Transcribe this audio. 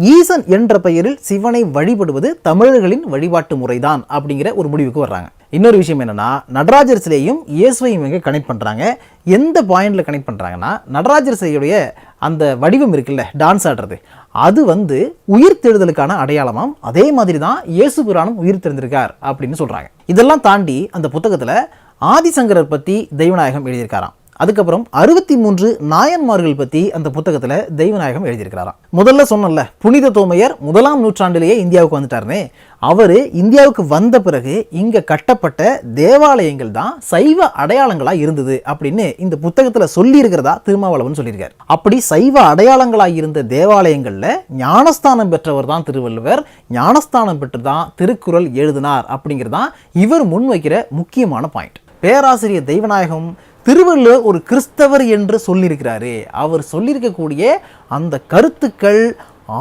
ஈசன் என்ற பெயரில் சிவனை வழிபடுவது தமிழர்களின் வழிபாட்டு முறைதான் அப்படிங்கிற ஒரு முடிவுக்கு வர்றாங்க. இன்னொரு விஷயம் என்னன்னா, நடராஜர் சிலையும் இயேசுவையும் இவங்க கனெக்ட் பண்ணுறாங்க. எந்த பாயிண்டில் கனெக்ட் பண்ணுறாங்கன்னா, நடராஜர் சிலையுடைய அந்த வடிவம் இருக்குல்ல, டான்ஸ் ஆடுறது, அது உயிர் தெழுதலுக்கான அடையாளமாம். அதே மாதிரி தான் இயேசு புராணம் உயிர் தெழுந்திருக்கார் அப்படின்னு சொல்கிறாங்க. இதெல்லாம் தாண்டி அந்த புத்தகத்தில் ஆதிசங்கரர் பற்றி தெய்வநாயகம் எழுதியிருக்காராம். அதுக்கப்புறம் 63 நாயன்மார்கள் பற்றி அந்த புத்தகத்தில் தெய்வநாயகம் எழுதியிருக்கிறாராம். முதல்ல சொன்னல, புனித தோமையர் 1ஆம் நூற்றாண்டிலேயே இந்தியாவுக்கு வந்துட்டாருன்னு. அவர் இந்தியாவுக்கு வந்த பிறகு இங்கே கட்டப்பட்ட தேவாலயங்கள் தான் சைவ அடையாளங்களாக இருந்தது அப்படின்னு இந்த புத்தகத்தில் சொல்லியிருக்கிறதா திருமாவளவன் சொல்லியிருக்கார். அப்படி சைவ அடையாளங்களாக இருந்த தேவாலயங்களில் ஞானஸ்தானம் பெற்றவர் தான் திருவள்ளுவர். ஞானஸ்தானம் பெற்று தான் திருக்குறள் எழுதினார் அப்படிங்கிறதான் இவர் முன்வைக்கிற முக்கியமான பாயிண்ட். பேராசிரியர் தெய்வநாயகம் திருவள்ளுவர் ஒரு கிறிஸ்தவர் என்று சொல்லியிருக்கிறாரு. அவர் சொல்லியிருக்கக்கூடிய அந்த கருத்துக்கள்,